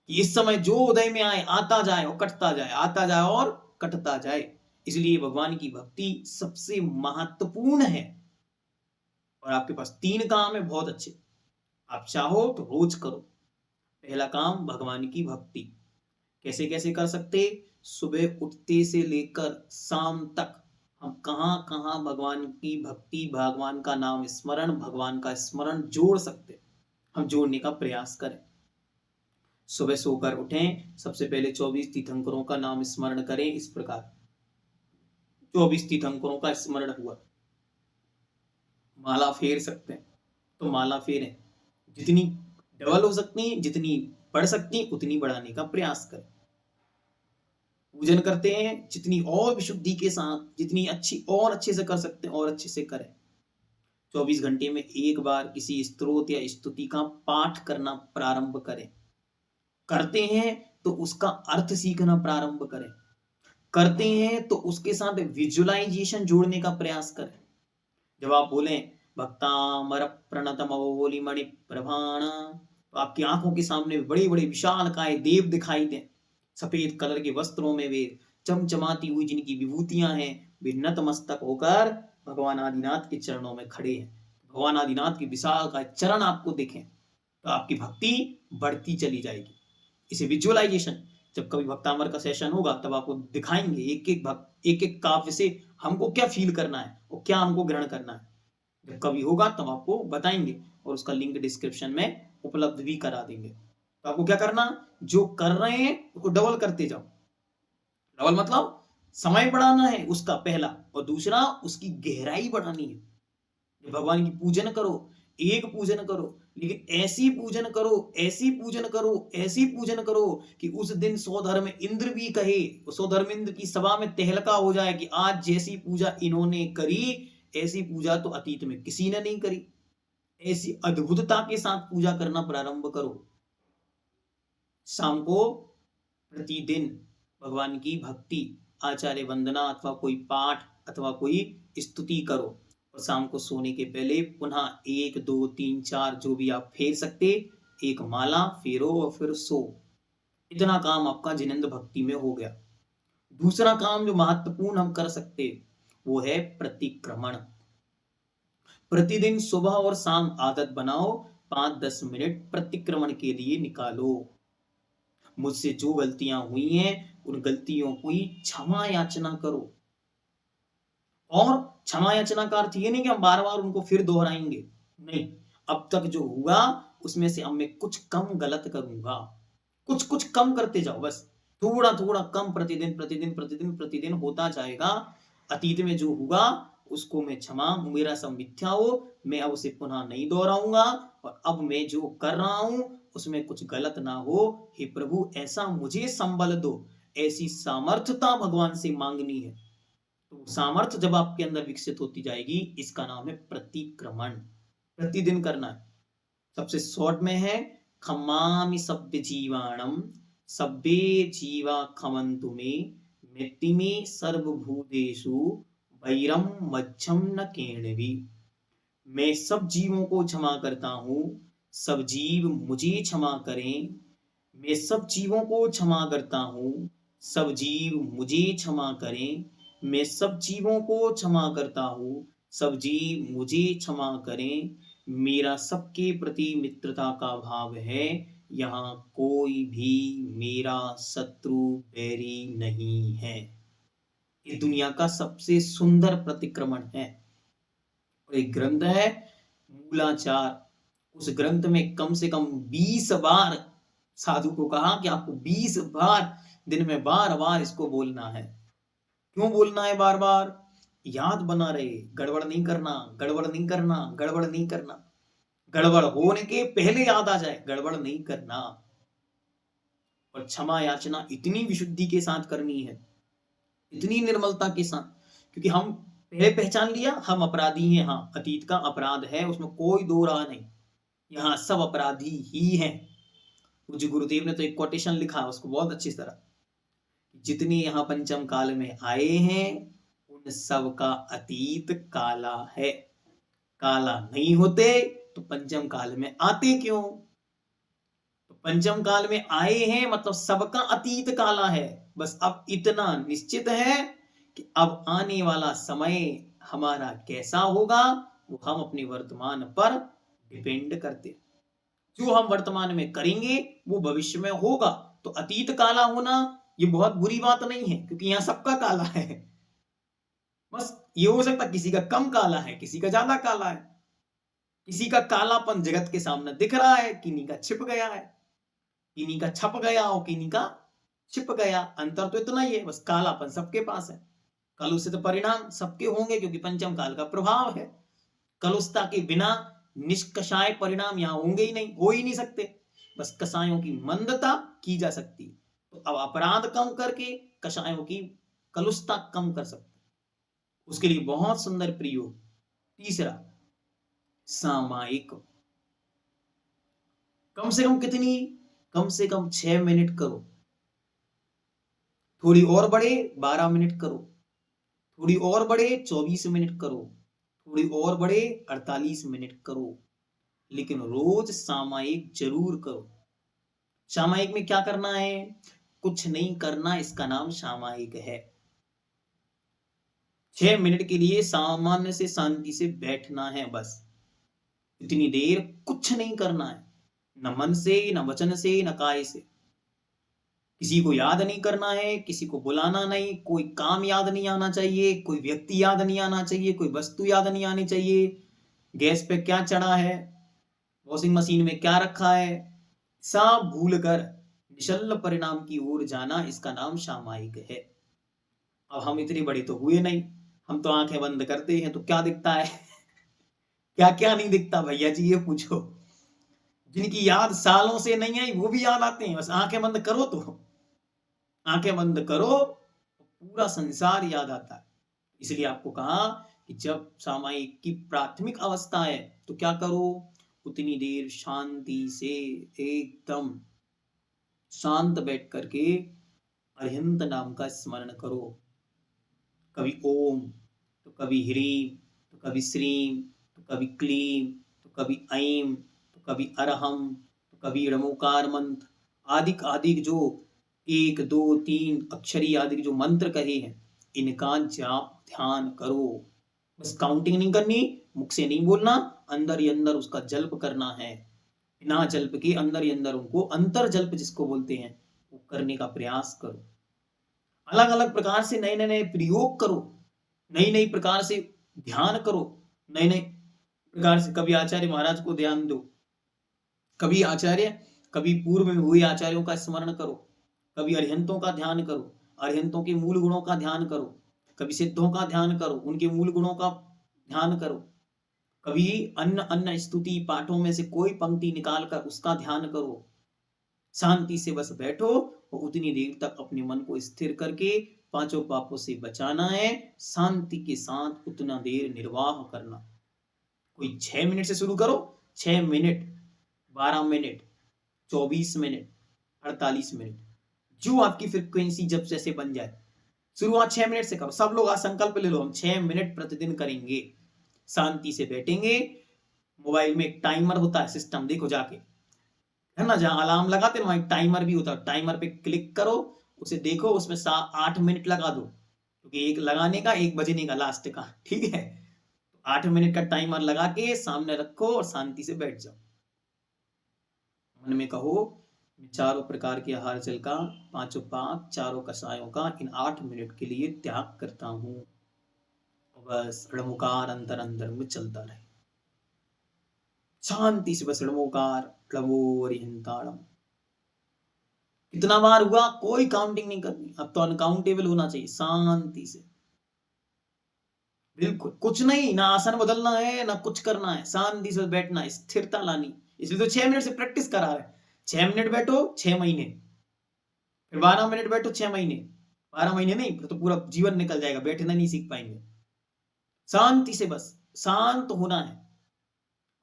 कि इस समय जो उदय में आए आता जाए और कटता जाए, आता जाए और कटता जाए। इसलिए भगवान की भक्ति सबसे महत्वपूर्ण है। और आपके पास 3 काम है बहुत अच्छे, आप चाहो तो रोज करो। पहला काम भगवान की भक्ति, कैसे कैसे कर सकते, सुबह उठते से लेकर शाम तक हम कहां कहां भगवान की भक्ति, भगवान का नाम स्मरण, भगवान का स्मरण जोड़ सकते, हम जोड़ने का प्रयास करें। सुबह सोकर उठें, सबसे पहले 24 तीर्थंकरों का नाम स्मरण करें। इस प्रकार 24 तीर्थंकरों का स्मरण हुआ, माला फेर सकते हैं तो माला फेरें, जितनी डबल हो सकती, जितनी बढ़ सकती उतनी बढ़ाने का प्रयास करें। पूजन करते हैं, जितनी और विशुद्धि के साथ, जितनी अच्छी और अच्छे से कर सकते हैं और अच्छे से करें। 24 घंटे में एक बार किसी स्तोत्र या स्तुति का पाठ करना प्रारंभ करें। करते हैं तो उसका अर्थ सीखना प्रारंभ करें, करते हैं तो उसके साथ विजुअलाइजेशन जोड़ने का प्रयास करें। जब आप बोलें भक्तामर प्रणतमवोली मणि प्रभाण, तो आपकी आंखों के सामने बड़े बड़े विशालकाय देव दिखाई दें, सफेद कलर के वस्त्रों में वे चमचमाती हुई जिनकी विभूतियां हैं, वे नतमस्तक होकर भगवान आदिनाथ के चरणों में खड़े हैं। भगवान आदिनाथ के विशालकाय चरण आपको दिखें तो आपकी भक्ति बढ़ती चली जाएगी। इसे विजुअलाइजेशन, जब कभी भक्तामर का सेशन होगा तब आपको दिखाएंगे एक एक काव्य से हमको क्या फील करना है और क्या हमको ग्रहण करना है। जब कभी होगा तब आपको बताएंगे और उसका लिंक डिस्क्रिप्शन में उपलब्ध भी करा देंगे। तो आपको क्या करना, जो कर रहे हैं उसको डबल करते जाओ। डबल मतलब समय बढ़ाना है उसका पहला, और दूसरा उसकी गहराई बढ़ानी है। भगवान की पूजन करो, एक पूजन करो, लेकिन ऐसी पूजन करो, ऐसी पूजन करो, ऐसी पूजन करो कि उस दिन सौधर्म इंद्र भी कहे, सौधर्म इंद्र की सभा में तहलका हो जाए कि आज जैसी पूजा इन्होंने करी, ऐसी पूजा तो अतीत में किसी ने नहीं करी। ऐसी अद्भुतता के साथ पूजा करना प्रारंभ करो। शाम को प्रतिदिन भगवान की भक्ति, आचार्य वंदना अथवा कोई पाठ अथवा कोई स्तुति करो, और शाम को सोने के पहले पुनः 1 2 3 4 जो भी आप फेर सकते, एक माला फेरो और फिर सो। इतना काम आपका जिनेंद्र भक्ति में हो गया। दूसरा काम जो महत्वपूर्ण हम कर सकते वो है प्रतिक्रमण। प्रतिदिन सुबह और शाम आदत बनाओ, 5-10 मिनट प्रतिक्रमण के लिए निकालो। मुझसे जो गलतियां हुई हैं उन गलतियों की क्षमा याचना करो। और क्षमा याचना का अर्थ ये नहीं कि हम बार बार उनको फिर दोहराएंगे, नहीं, अब तक जो हुआ उसमें से अब मैं कुछ कम गलत करूंगा, कुछ कुछ कम करते जाओ, बस थोड़ा थोड़ा कम, प्रतिदिन प्रतिदिन प्रतिदिन प्रतिदिन होता जाएगा। अतीत में जो हुआ उसको मैं क्षमा, मेरा सब मिथ्या हो, मैं अब उसे पुनः नहीं दोहराऊंगा, और अब मैं जो कर रहा हूं उसमें कुछ गलत ना हो। हे प्रभु ऐसा मुझे संबल दो, ऐसी सामर्थ्यता भगवान से मांगनी है। तो सामर्थ्य जब आपके अंदर विकसित होती जाएगी, इसका नाम है प्रतिक्रमण। प्रतिदिन करना है। सबसे शॉर्ट में है खमामि सभ्य जीवाणम, सभ्ये जीवा खमन्तु मे, मृत्युमे सर्वभूतेषु वैरम मध्यम न केणवी। मैं सब जीवों को क्षमा करता हूँ, सब जीव मुझे क्षमा करें। मैं सब जीवों को क्षमा करता हूँ, सब जीव मुझे क्षमा करें। मैं सब जीवों को क्षमा करता हूँ, सब जीव मुझे क्षमा करें। मेरा सबके प्रति मित्रता का भाव है, यहाँ कोई भी मेरा शत्रु बैरी नहीं है। ये दुनिया का सबसे सुंदर प्रतिक्रमण है। और एक ग्रंथ है मूलाचार, उस ग्रंथ में कम से कम 20 बार साधु को कहा कि आपको 20 बार दिन में बार बार इसको बोलना है। क्यों बोलना है बार बार? याद बना रहे, गड़बड़ नहीं करना, गड़बड़ नहीं करना, गड़बड़ नहीं करना, गड़बड़ होने के पहले याद आ जाए गड़बड़ नहीं करना। और क्षमा याचना इतनी विशुद्धि के साथ करनी है, इतनी निर्मलता के साथ, क्योंकि हम पहले पहचान लिया हम अपराधी हैं। हाँ, अतीत का अपराध है, उसमें कोई दो राह नहीं, यहाँ सब अपराधी ही हैं। पूज्य गुरुदेव ने तो एक कोटेशन लिखा उसको बहुत अच्छी तरह, जितने यहाँ पंचम काल में आए हैं उन सब का अतीत काला है। काला नहीं होते तो पंचम काल में आते क्यों? तो पंचम काल में आए हैं मतलब सबका अतीत काला है। बस अब इतना निश्चित है कि अब आने वाला समय हमारा कैसा होगा वो हम अपने वर्तमान पर डिपेंड करते। जो हम वर्तमान में करेंगे वो भविष्य में होगा। तो अतीत काला होना ये बहुत बुरी बात नहीं है, क्योंकि यहाँ सबका काला है। बस ये हो सकता किसी का कम काला है, किसी का ज्यादा काला है, किसी का कालापन जगत के सामने दिख रहा है, किन्हीं का छिप गया है, किन्हीं का छप गया और किन्हीं का छिप गया। अंतर तो इतना ही है, बस कालापन सबके पास है। कलुषित परिणाम सबके होंगे क्योंकि पंचम काल का प्रभाव है। कलुषता के बिना निष्कषाय परिणाम यहाँ होंगे ही नहीं, हो ही नहीं सकते। बस कषायों की मंदता की जा सकती है। तो अब अपराध कम करके कषायों की कलुषता कम कर सकते, उसके लिए बहुत सुंदर प्रयोग। तीसरा, सामायिक। कम से कम कितनी? कम से कम 6 मिनट करो, थोड़ी और बढ़े 12 मिनट करो, थोड़ी और बढ़े 24 मिनट करो, थोड़ी और बढ़े 48 मिनट करो, लेकिन रोज सामायिक जरूर करो। सामायिक में क्या करना है? कुछ नहीं करना, इसका नाम सामायिक है। 6 मिनट के लिए सामान्य से शांति से बैठना है, बस इतनी देर कुछ नहीं करना है, न मन से, न वचन से, न काय से। किसी को याद नहीं करना है, किसी को बुलाना नहीं, कोई काम याद नहीं आना चाहिए, कोई व्यक्ति याद नहीं आना चाहिए, कोई वस्तु याद नहीं आनी चाहिए। गैस पे क्या चढ़ा है, वॉशिंग मशीन में क्या रखा है, सब भूलकर निश्चल परिणाम की ओर जाना, इसका नाम सामायिक है। अब हम इतनी बड़ी तो हुए नहीं, हम तो आंखें बंद करते हैं तो क्या दिखता है? क्या क्या नहीं दिखता भैया जी, ये पूछो। जिनकी याद सालों से नहीं आई वो भी याद आते हैं, बस आंखें बंद करो तो, आंखें बंद करो पूरा संसार याद आता है। इसलिए आपको कहा कि जब सामायिक की प्राथमिक अवस्था है तो क्या करो, उतनी देर शांति से एकदम शांत बैठ करके अरिहंत नाम का स्मरण करो। कभी ओम, तो कभी ह्रीम, तो कभी श्रीम, तो कभी क्लीम, तो कभी ऐम, तो कभी अरहम, तो कभी णमोकार मंत्र, आदिक आदिक जो 1 2 3 अक्षरी आदि जो मंत्र कहे हैं, इनका जाप ध्यान करो। बस काउंटिंग नहीं करनी, मुख से नहीं बोलना, अंदर ही अंदर उसका जल्प करना है। बिना जल्प के अंदर ही अंदर उनको अंतर जल्प जिसको बोलते हैं वो करने का प्रयास करो। अलग अलग प्रकार से नए नए प्रयोग करो, नई नई प्रकार से ध्यान करो, नए नए प्रकार से कभी आचार्य महाराज को ध्यान दो, कभी आचार्य, कभी पूर्व में हुए आचार्यों का स्मरण करो, कभी अरिहंतों का ध्यान करो, अरिहंतों के मूल गुणों का ध्यान करो, कभी सिद्धों का ध्यान करो, उनके मूल गुणों का ध्यान करो, कभी अन्य अन्य स्तुति पाठों में से कोई पंक्ति निकाल कर उसका ध्यान करो। शांति से बस बैठो और उतनी देर तक अपने मन को स्थिर करके पांचों पापों से बचाना है, शांति के साथ उतना देर निर्वाह करना। कोई 6 मिनट से शुरू करो, 6 मिनट, 12 मिनट, 24 मिनट, 48 मिनट, जो आपकी फ्रिक्वेंसी जब जैसे बन जाए। शुरुआत 6 मिनट से करो। सब लोग आज संकल्प ले लो, हम 6 मिनट प्रतिदिन करेंगे, शांति से बैठेंगे। मोबाइल में एक टाइमर होता है सिस्टम, देखो जाके, है ना, जहां अलार्म लगाते हैं वहां एक टाइमर भी होता है, टाइमर पे क्लिक करो, उसे देखो, उसमें 8 मिनट लगा दो, क्योंकि एक लगाने का एक बजने का लास्ट का, ठीक है। 8 मिनट का टाइमर लगा के सामने रखो और शांति से बैठ जाओ। मन में कहो, मैं चारों प्रकार के आहार जल का, पांचों पाक, चारों कषायों का इन 8 मिनट के लिए त्याग करता हूं। बस णमुकार अंतर अंदर में चलता रहे, शांति से बस णमोकार णमोरिहंताणम। कितना बार हुआ कोई काउंटिंग नहीं करनी, अब तो अनकाउंटेबल होना चाहिए, शांति से, बिल्कुल कुछ नहीं, ना आसन बदलना है ना कुछ करना है, शांति से बैठना है, स्थिरता लानी। इसलिए तो 6 मिनट से प्रैक्टिस करा रहे हैं। 6 मिनट बैठो 6 महीने, फिर 12 मिनट बैठो 6 महीने, 12 महीने नहीं, फिर तो पूरा जीवन निकल जाएगा, बैठना नहीं सीख पाएंगे। शांति से बस शांत होना है।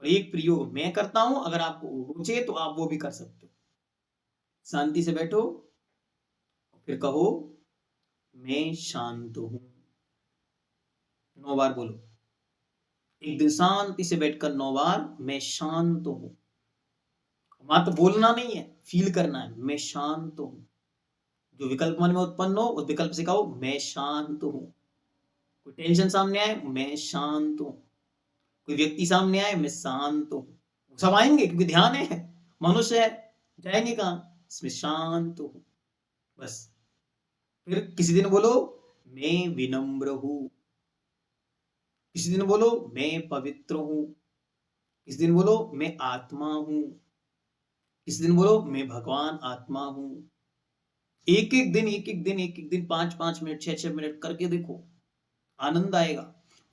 और एक प्रयोग मैं करता हूं, अगर आपको रुचे तो आप वो भी कर सकते हो। शांति से बैठो, फिर कहो मैं शांत हूं, 9 बार बोलो। एक दिन शांति से बैठकर 9 बार मैं शांत हूं, मात्र बोलना नहीं है, फील करना है, मैं शांत हूं। जो विकल्प मन में उत्पन्न हो उस विकल्प से कहो मैं शांत हूं। कोई टेंशन सामने आए मैं शांत हूं, कोई व्यक्ति सामने आए मैं शांत हूं। सब आएंगे क्योंकि ध्यान है, मनुष्य है, जाएंगे कहां, इसमें शांत हूं बस। फिर किसी दिन बोलो मैं विनम्र हूं, किसी दिन बोलो मैं पवित्र हूं, किसी दिन बोलो मैं आत्मा हूं, किसी दिन बोलो मैं भगवान आत्मा हूं। एक एक दिन एक एक दिन एक एक दिन 5 5 मिनट 6 6 मिनट करके देखो, आनंद आएगा।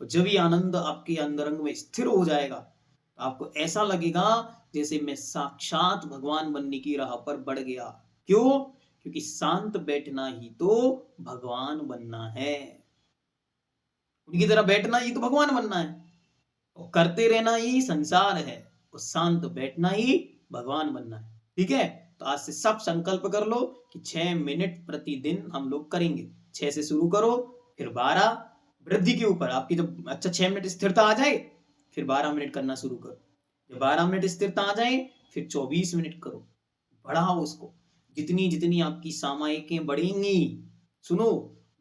और जब ये आनंद आपके अंतरंग में स्थिर हो जाएगा तो आपको ऐसा लगेगा जैसे मैं साक्षात भगवान बनने की राह पर बढ़ गया। क्यों? क्योंकि शांत बैठना ही तो भगवान बनना है, उनकी तरह बैठना ही तो भगवान बनना है, और करते रहना ही संसार है, और शांत बैठना ही भगवान बनना है। ठीक है, तो आज से सब संकल्प कर लो कि 6 मिनट प्रतिदिन हम लोग करेंगे। 6 से शुरू करो, फिर 12, वृद्धि के ऊपर आपकी जब अच्छा 6 मिनट स्थिरता आ जाए फिर 12 मिनट करना शुरू करो। जब 12 मिनट स्थिरता आ जाए फिर 24 मिनट करो, बढ़ाओ उसको। जितनी जितनी आपकी सामायिकें बढ़ेंगी, सुनो,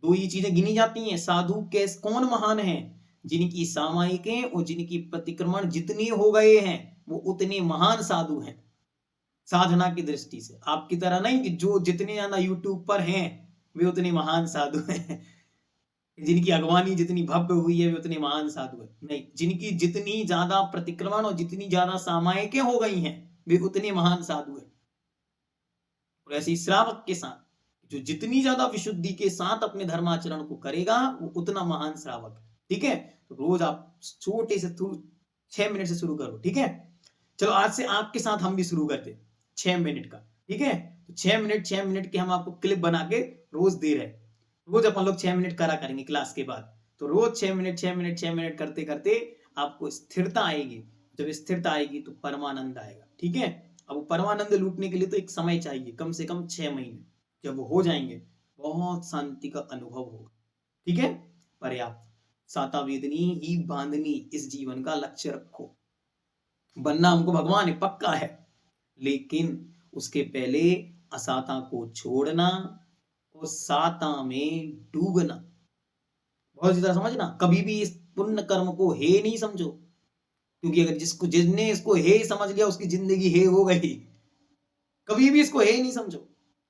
2 ही चीजें गिनी जाती हैं, साधु कैस कौन महान है, जिनकी सामायिकें और जिनकी प्रतिक्रमण जितनी हो गए हैं वो उतने महान साधु हैं साधना की दृष्टि से। आपकी तरह नहीं कि जो जितने ज्यादा यूट्यूब पर हैं वे उतने महान साधु हैं। जिनकी अगवानी जितनी भव्य हुई है वे उतने महान साधु है, नहीं, जिनकी जितनी ज्यादा प्रतिक्रमण और जितनी ज्यादा सामायिकें हो गई हैं वे उतने महान साधु है। और ऐसे ही श्रावक के साथ जो जितनी ज्यादा विशुद्धि के साथ अपने धर्माचरण को करेगा वो उतना महान श्रावक है। ठीक है, तो रोज आप छोटे से 6 मिनट से शुरू करो। ठीक है, चलो आज से आपके साथ हम भी शुरू करते 6 मिनट का। ठीक है, तो 6 मिनट के हम आपको क्लिप बना के रोज दे रहे हैं। रोज अपन लोग 6 मिनट करा करेंगे क्लास के बाद। तो रोज 6 मिनट करते करते आपको स्थिरता आएगी। जब स्थिरता आएगी तो परमानंद आएगा। ठीक है, अब परमानंद लूटने के लिए तो एक समय चाहिए, कम से कम 6 महीने। जब वो हो जाएंगे बहुत शांति का अनुभव होगा। ठीक है, पर्याप्त। साता वेदनी ही बांधनी इस जीवन का लक्ष्य रखो। बनना हमको भगवान है, पक्का है, लेकिन उसके पहले असाता को छोड़ना और साता में डूबना। बहुत ज्यादा समझना, कभी भी इस पुण्य कर्म को हे नहीं समझो, क्योंकि अगर जिसने इसको हे समझ लिया उसकी जिंदगी हे हो गई। कभी भी इसको हे नहीं समझो,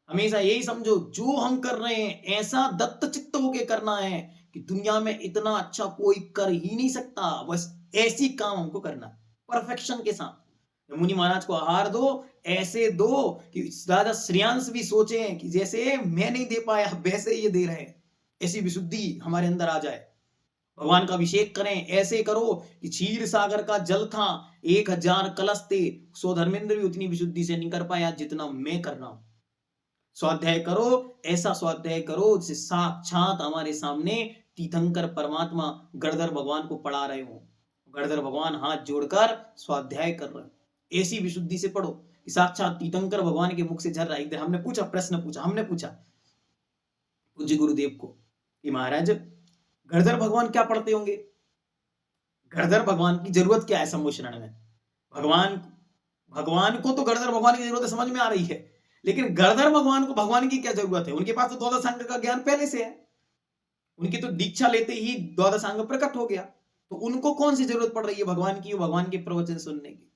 हमेशा यही समझो जो हम कर रहे हैं ऐसा दत्त चित्त होके करना है कि दुनिया में इतना अच्छा कोई कर ही नहीं सकता। बस ऐसी काम हमको करना परफेक्शन के साथ। मुनि महाराज को आहार दो, ऐसे दो कि राजा श्रेयांश भी सोचे कि जैसे मैं नहीं दे पाया वैसे ये दे रहे हैं। ऐसी विशुद्धि हमारे अंदर आ जाए। भगवान का अभिषेक करें, ऐसे करो कि क्षीर सागर का जल था, 1000 कलश थे, सो धर्मेंद्र भी उतनी विशुद्धि से नहीं कर पाया जितना मैं कर रहा हूं। स्वाध्याय करो, ऐसा स्वाध्याय करो जिसे साक्षात हमारे सामने तीर्थंकर परमात्मा गणधर भगवान को पढ़ा रहे हो। गणधर भगवान हाथ जोड़कर स्वाध्याय कर रहे हो। ऐसी विशुद्धि से पढ़ो कि साक्षात तीर्थंकर भगवान के मुख से झर रहा है। एक दिन हमने पूछा, प्रश्न पूछा, हमने पूछा पूज्य गुरुदेव को कि महाराज गणधर भगवान क्या पढ़ते होंगे? गणधर भगवान की जरूरत क्या है सम्मोचन में? भगवान को तो गणधर भगवान की जरूरत समझ में आ रही है, लेकिन गणधर भगवान को भगवान की क्या जरूरत है? उनके पास तो द्वादशांग का ज्ञान पहले से है। उनकी तो दीक्षा लेते ही द्वादशांग प्रकट हो गया, तो उनको कौन सी जरूरत पड़ रही है भगवान की, भगवान के प्रवचन सुनने की?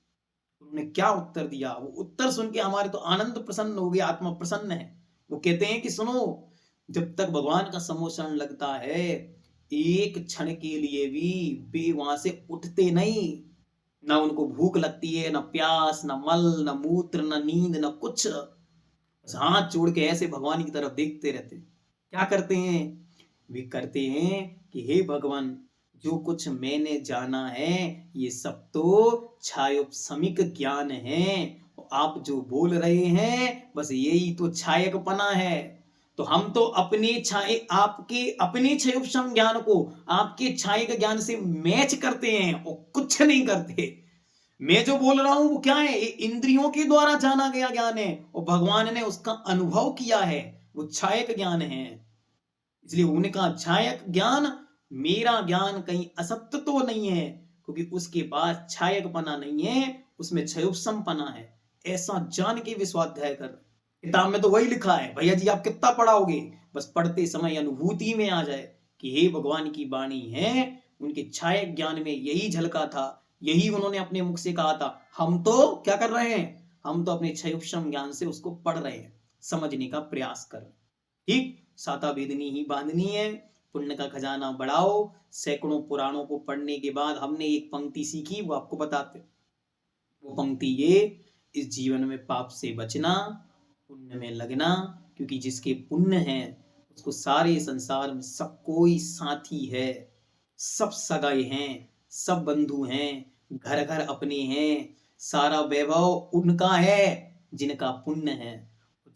उन्होंने क्या उत्तर दिया? वो उत्तर सुन के हमारे तो आनंद प्रसन्न हो गया, आत्मा प्रसन्न है। वो कहते हैं कि सुनो, जब तक भगवान का सम्मोचन लगता है एक क्षण के लिए भी वे वहां से उठते नहीं। ना उनको भूख लगती है, ना प्यास, ना मल, ना मूत्र, ना नींद, ना कुछ। बस हाथ जोड़ के ऐसे भगवान की तरफ देखते रहते। क्या करते हैं? वे करते हैं कि हे भगवान, जो कुछ मैंने जाना है ये सब तो छायोपसमिक ज्ञान है। आप जो बोल रहे हैं बस यही तो छायकपना है। तो हम तो अपने अपने क्षयोपशम ज्ञान को आपके छायक ज्ञान से मैच करते हैं और कुछ नहीं करते। मैं जो बोल रहा हूं वो क्या है? इंद्रियों के द्वारा जाना गया ज्ञान है और भगवान ने उसका अनुभव किया है, वो छायक ज्ञान है। इसलिए उन्होंने कहा छायक ज्ञान, मेरा ज्ञान कहीं असत्य तो नहीं है, क्योंकि उसके पास छायकपना नहीं है, उसमें क्षयोपसमपना है। ऐसा जान के भी स्वाध्याय कर। किताब में तो वही लिखा है, भैया जी आप कितना पढ़ाओगे? बस पढ़ते समय अनुभूति में आ जाए कि हे भगवान की वाणी है। उनके छायक ज्ञान में यही झलका था, यही उन्होंने अपने मुख से कहा था। हम तो क्या कर रहे हैं? हम तो अपने क्षयोपशम ज्ञान से उसको पढ़ रहे हैं, समझने का प्रयास कर रहे हैं। ठीक, साता वेदनी ही बांधनी है। पुण्य का खजाना बढ़ाओ। सैकड़ों पुराणों को पढ़ने के बाद हमने एक पंक्ति सीखी, वो आपको बताते। वो पंक्ति ये, इस जीवन में पाप से बचना, पुण्य में लगना, क्योंकि जिसके पुण्य है उसको सारे संसार में सब कोई साथी है, सब सगाई हैं, सब बंधु हैं, घर घर अपने हैं, सारा वैभव उनका है जिनका पुण्य है।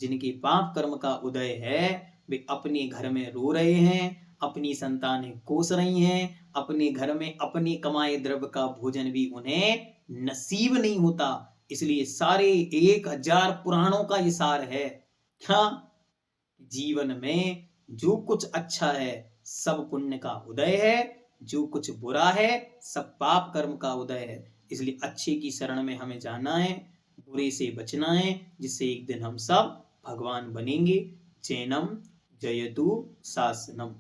जिनके पाप कर्म का उदय है वे अपने घर में रो रहे हैं, अपनी संतानें कोस रही हैं, अपने घर में अपने कमाए द्रव्य का भोजन भी उन्हें नसीब नहीं होता। इसलिए सारे 1000 पुराणों का ये सार है क्या? जीवन में जो कुछ अच्छा है सब पुण्य का उदय है, जो कुछ बुरा है सब पाप कर्म का उदय है। इसलिए अच्छे की शरण में हमें जाना है, बुरे से बचना है, जिससे एक दिन हम सब भगवान बनेंगे। जैनम जयतु शासनम।